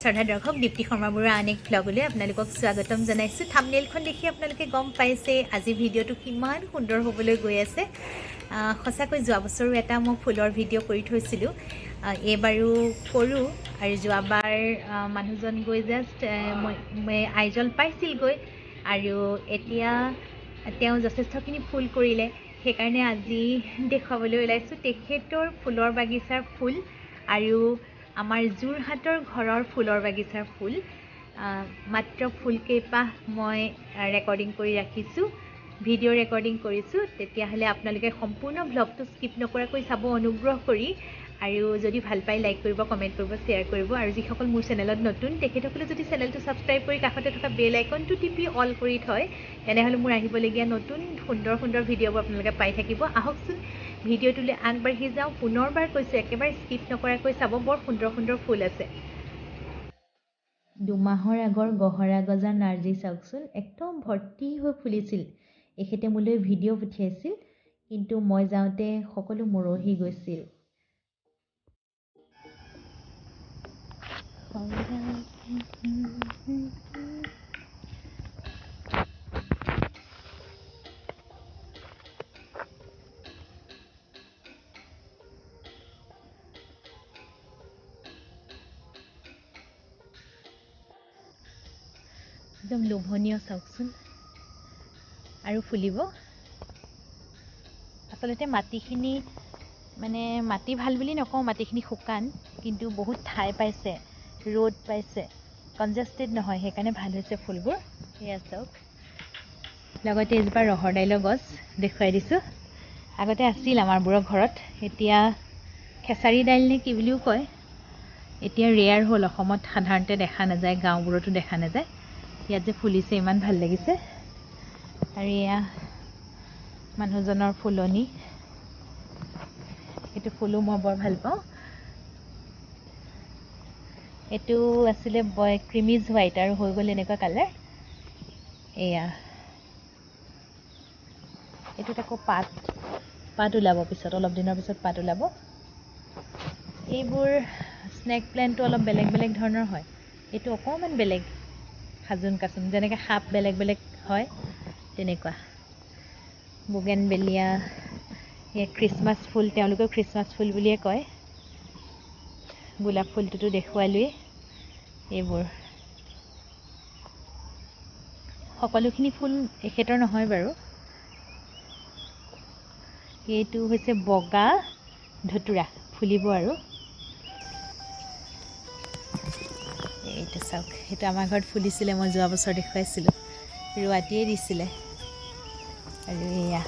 শ্ৰদ্ধা দৰ্শক দীপ্তি শৰ্মা বৰুৱাৰ আন এক ভ্লগলৈ আপোনালোকক স্বাগতম জনাইছোঁ। থাম্বনেইলখন দেখি আপোনালোকে গম পাইছে আজি ভিডিঅ'টো কিমান সুন্দৰ হ'বলৈ গৈ আছে। সঁচাকৈ যোৱা বছৰো এটা মই ফুলৰ ভিডিঅ' কৰি থৈছিলোঁ, এইবাৰো কৰোঁ। আৰু যোৱাবাৰ মানুহজন গৈ জাষ্ট আইজল পাইছিলগৈ আৰু এতিয়া তেওঁ যথেষ্টখিনি ফুল কৰিলে, সেইকাৰণে আজি দেখুৱাবলৈ ওলাইছোঁ তেখেতৰ ফুলৰ বাগিচাৰ ফুল আৰু আমাৰ যোৰহাটৰ ঘৰৰ ফুলৰ বাগিচাৰ ফুল। মাত্ৰ ফুলকেইপাহ মই ৰেকৰ্ডিং কৰি ৰাখিছোঁ, ভিডিঅ' ৰেকৰ্ডিং কৰিছোঁ। তেতিয়াহ'লে আপোনালোকে সম্পূৰ্ণ ভ্লগটো স্কিপ নকৰাকৈ চাব অনুগ্ৰহ কৰি। আৰু যদি ভাল পায় লাইক কৰিব, কমেণ্ট কৰিব, শ্বেয়াৰ কৰিব। আৰু যিসকল মোৰ চেনেলত নতুন তেখেতসকলে যদি চেনেলটো ছাবস্ক্ৰাইব কৰি কাষতে থকা বেল আইকনটো টিপি অল কৰি থয়, তেনেহ'লে মোৰ আহিবলগীয়া নতুন সুন্দৰ সুন্দৰ ভিডিঅ'বোৰ আপোনালোকে পাই থাকিব। আহকচোন ভিডিঅ'টোলৈ আগবাঢ়ি যাওঁ। পুনৰবাৰ কৈছোঁ একেবাৰে স্কিপ নকৰাকৈ চাব, বৰ সুন্দৰ সুন্দৰ ফুল আছে। দুমাহৰ আগৰ গহৰা গজা নাৰ্জী চাওকচোন, একদম ভৰ্তি হৈ ফুলিছিল। এখেতে মোলৈ ভিডিঅ' পঠিয়াইছিল, কিন্তু মই যাওঁতে সকলো মৰহি গৈছিল। একদম লোভনীয় চাওকচোন, আৰু ফুলিব। আচলতে মাটিখিনি মাটি ভাল বুলি নকওঁ, মাটিখিনি শুকান, কিন্তু বহুত ঠাই পাইছে, ৰ'দ পাইছে, কনজেষ্টেড নহয়, সেইকাৰণে ভাল হৈছে ফুলবোৰ। সেয়া চাওক, লগতে এজোপা ৰহৰ দাইলৰ গছ দেখুৱাই দিছোঁ। আগতে আছিল আমাৰবোৰৰ ঘৰত, এতিয়া খেচাৰি দাইল নে কি বুলিও কয়, এতিয়া ৰেয়াৰ হ'ল। অসমত সাধাৰণতে দেখা নাযায়, গাঁওবোৰতো দেখা নাযায়। ইয়াত যে ফুলিছে ইমান ভাল লাগিছে। আৰু এয়া মানুহজনৰ ফুলনি, এইটো ফুলো মই বৰ ভাল পাওঁ। এইটো আছিলে ক্ৰিমিজ হোৱাইট আৰু হৈ গ'ল এনেকুৱা কালাৰ। এয়া এইটোত আকৌ পাত ওলাব পিছত, অলপ দিনৰ পিছত পাত ওলাব। এইবোৰ স্নেক প্লেণ্টটো অলপ বেলেগ বেলেগ ধৰণৰ হয়, এইটো অকণমান বেলেগ সাজোন কাচোন, যেনেকৈ সাপ বেলেগ বেলেগ হয় তেনেকুৱা। বুগেনভেলিয়া, এই খ্ৰীষ্টমাছ ফুল, তেওঁলোকেও খ্ৰীষ্টমাছ ফুল বুলিয়ে কয়। গোলাপ ফুলটোতো দেখুৱালোৱেই। এইবোৰ সকলোখিনি ফুল এখেতৰ নহয় বাৰু। এইটো হৈছে বগা ধতুৰা, ফুলিব আৰু। এইটো চাওক, সেইটো আমাৰ ঘৰত ফুলিছিলে, মই যোৱা বছৰ দেখুৱাইছিলোঁ, ৰোৱাটিয়ে দিছিলে। আৰু এয়া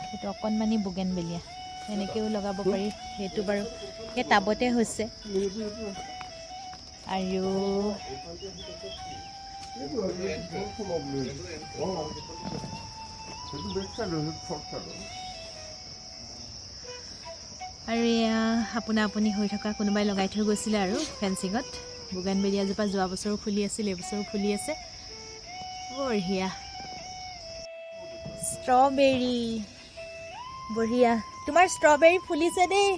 সেইটো অকণমানি বুগেনভেলিয়া, এনেকৈও লগাব পাৰি। সেইটো বাৰু সেই টাবতে হৈছে। আৰু এয়া আপোনা আপুনি হৈ থকা কোনোবাই লগাই থৈ গৈছিলে আৰু ফেঞ্চিঙত। বুগেনভেলিয়াজোপা যোৱা বছৰো ফুলি আছিল, এইবছৰো ফুলি আছে, বঢ়িয়া। ষ্ট্ৰবেৰী, বঢ়িয়া। তোমাৰ ষ্ট্ৰবেৰী ফুলিছে দেই।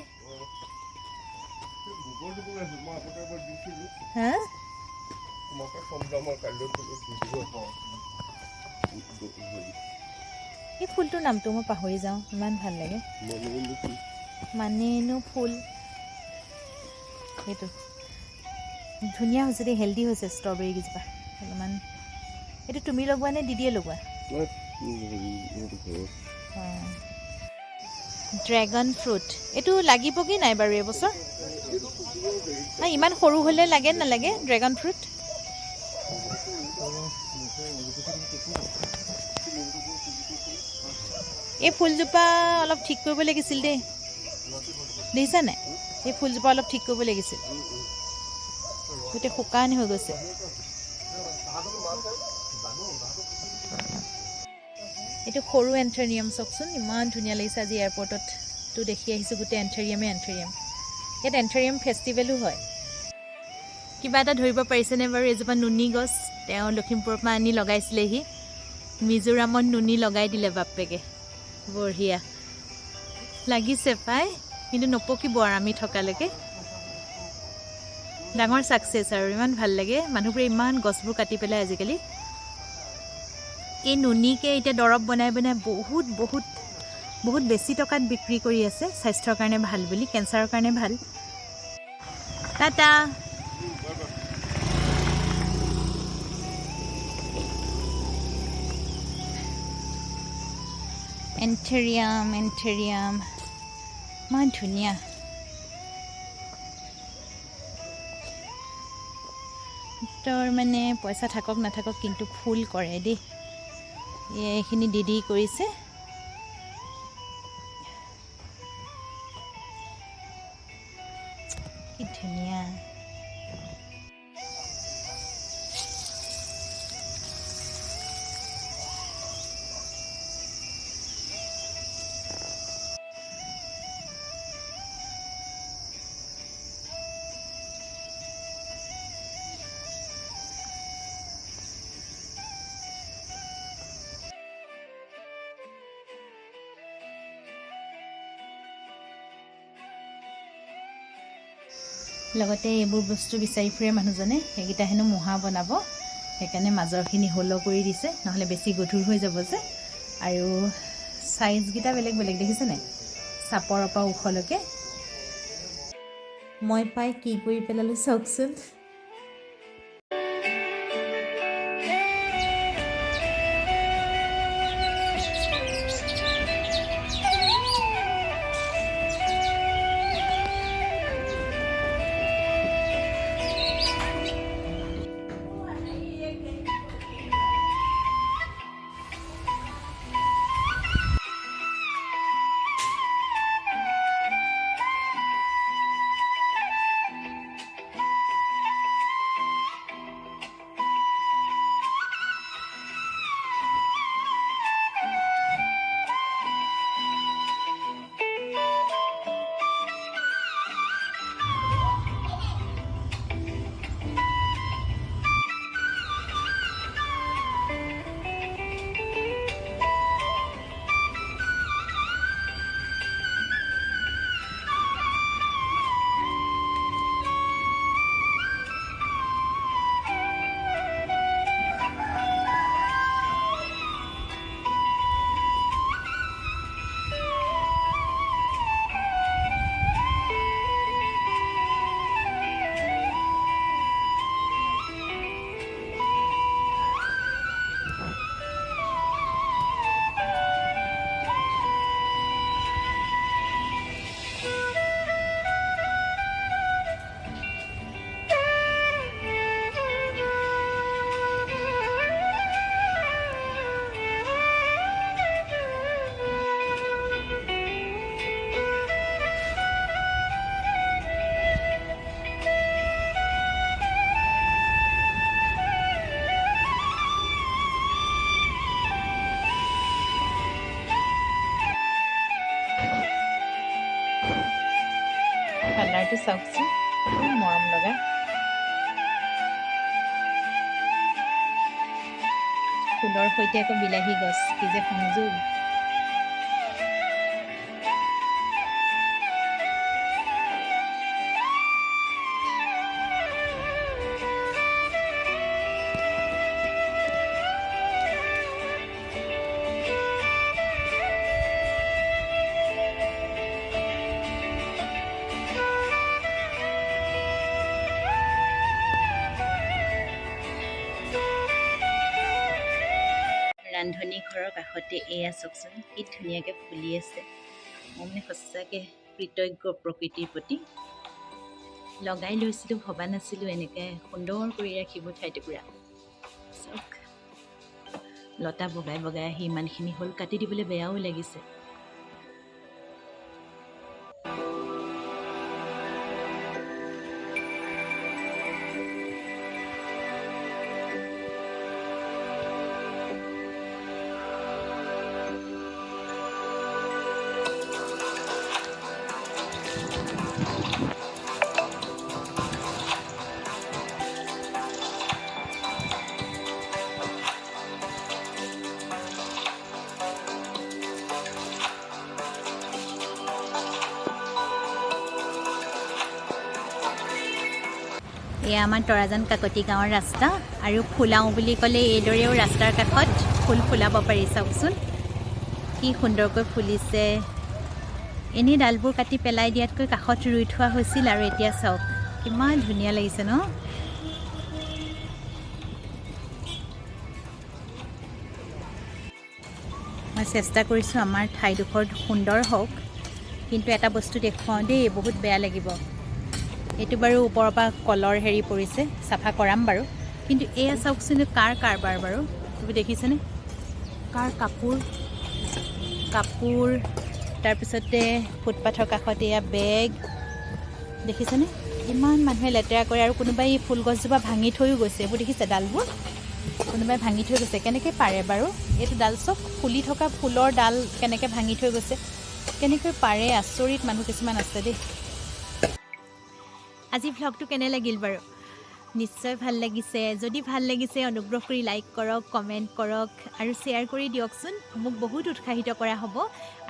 হা, এই ফুলটোৰ নামটো মই পাহৰি যাওঁ, ইমান ভাল লাগে। মানেনো ফুল, সেইটো ধুনীয়া হৈছে দেই, হেল্ডি হৈছে ষ্ট্ৰবেৰী কেইজোপা অলপমান। এইটো তুমি লগোৱা নে দিদিয়ে লগোৱা? ড্ৰেগন ফ্ৰুট, এইটো লাগিব কি নাই বাৰু এইবছৰ? নাই, ইমান সৰু হ'লে লাগে নালাগে ড্ৰেগন ফ্ৰুট? এই ফুলজোপা অলপ ঠিক কৰিব লাগিছিল দেই, দেখিছা নাই? এই ফুলজোপা অলপ ঠিক কৰিব লাগিছিল, গোটেই শুকান হৈ গৈছে। এইটো সৰু এন্থেৰিয়াম, চাওকচোন ইমান ধুনীয়া লাগিছে। আজি এয়াৰপৰ্টতো দেখি আহিছোঁ, গোটেই এন্থেৰিয়াম। ইয়াত এন্থেৰিয়াম ফেষ্টিভেলো হয়। কিবা এটা ধৰিব পাৰিছেনে বাৰু? এজোপা নুনী গছ, তেওঁ লখিমপুৰৰ পৰা আনি লগাইছিলেহি। মিজোৰামত নুনী লগাই দিলে বাপেকে, বঢ়িয়া। লাগিছে পাই কিন্তু নপকিব আৰু আমি থকালৈকে ডাঙৰ ছাকচেছ আৰু ইমান ভাল লাগে মানুহবোৰে ইমান গছবোৰ কাটি পেলাই আজিকালি এই নুনীকে এতিয়া দৰৱ বনাই বনাই বহুত বহুত বহুত বেছি টকাত বিক্ৰী কৰি আছে স্বাস্থ্যৰ কাৰণে ভাল বুলি কেঞ্চাৰৰ কাৰণে ভাল টাটা এন্থেৰিয়াম ইমান ধুনীয়া তোৰ মানে পইচা থাকক নাথাকক কিন্তু ফুল কৰে দেই এইখিনি দিদি কৰিছে কি ধুনীয়া লগতে এইবোৰ বস্তু বিচাৰি ফুৰে মানুহজনে সেইকেইটা হেনো মুহা বনাব সেইকাৰণে মাজৰখিনি হল কৰি দিছে নহ'লে বেছি গধুৰ হৈ যাব যে আৰু সাইজকেইটা বেলেগ বেলেগ দেখিছে নাই চাপৰৰ পৰা ওখলৈকে মই পাই কি কৰি পেলালো চাওকচোন কালাৰটো চাওকচোন মৰম লগা ফুলৰ সৈতে আকৌ বিলাহী গছ কি যে সংযোগ ৰান্ধনী ঘৰৰ কাষতে এয়া চাওকচোন কি ধুনীয়াকৈ ফুলি আছে মই মানে সঁচাকৈ কৃতজ্ঞ প্ৰকৃতিৰ প্ৰতি লগাই লৈছিলোঁ ভবা নাছিলোঁ এনেকৈ সুন্দৰ কৰি ৰাখিব ঠাইটুকুৰা চাওক লতা বগাই বগাই আহি ইমানখিনি হ'ল কাটি দিবলৈ বেয়াও লাগিছে এয়া আমাৰ তৰাজান কাকতি গাঁৱৰ ৰাস্তা আৰু ফুলাওঁ বুলি ক'লে এইদৰেও ৰাস্তাৰ কাষত ফুল ফুলাব পাৰি চাওকচোন কি সুন্দৰকৈ ফুলিছে এনেই ডালবোৰ কাটি পেলাই দিয়াতকৈ কাষত ৰুই থোৱা হৈছিল আৰু এতিয়া চাওক কিমান ধুনীয়া লাগিছে ন মই চেষ্টা কৰিছোঁ আমাৰ ঠাইডোখৰ সুন্দৰ হওক কিন্তু এটা বস্তু দেখুৱাওঁ দেই বহুত বেয়া লাগিব এইটো বাৰু ওপৰৰ পৰা কলৰ হেৰি পৰিছে চাফা কৰাম বাৰু কিন্তু এয়া চাওকচোন কাৰ কাৰবাৰ বাৰু তুমি দেখিছেনে কাৰ কাপোৰ তাৰপিছতে ফুটপাথৰ কাষত এয়া বেগ দেখিছেনে ইমান মানুহে লেতেৰা কৰে আৰু কোনোবাই ফুলগছজোপা ভাঙি থৈও গৈছে এইবোৰ দেখিছে ডালবোৰ কোনোবাই ভাঙি থৈ গৈছে কেনেকৈ পাৰে বাৰু এইটো ডাল চব ফুলি থকা ফুলৰ ডাল কেনেকৈ ভাঙি থৈ গৈছে কেনেকৈ পাৰে আচৰিত মানুহ কিছুমান আছে দেই আজি ভ্লগটো কেনে লাগিল বাৰু নিশ্চয় ভাল লাগিছে যদি ভাল লাগিছে অনুগ্ৰহ কৰি লাইক কৰক কমেণ্ট কৰক আৰু শ্বেয়াৰ কৰি দিয়কচোন মোক বহুত উৎসাহিত কৰা হ'ব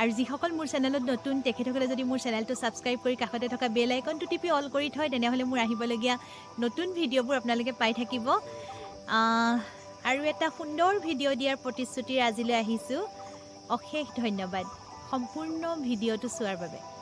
আৰু যিসকল মোৰ চেনেলত নতুন তেখেতসকলে যদি মোৰ চেনেলটো ছাবস্ক্ৰাইব কৰি কাষতে থকা বেল আইকনটো টিপি অল কৰি থয় তেনেহ'লে মোৰ আহিবলগীয়া নতুন ভিডিঅ'বোৰ আপোনালোকে পাই থাকিব আৰু এটা সুন্দৰ ভিডিঅ' দিয়াৰ প্ৰতিশ্ৰুতিৰে আজিলৈ আহিছোঁ অশেষ ধন্যবাদ সম্পূৰ্ণ ভিডিঅ'টো চোৱাৰ বাবে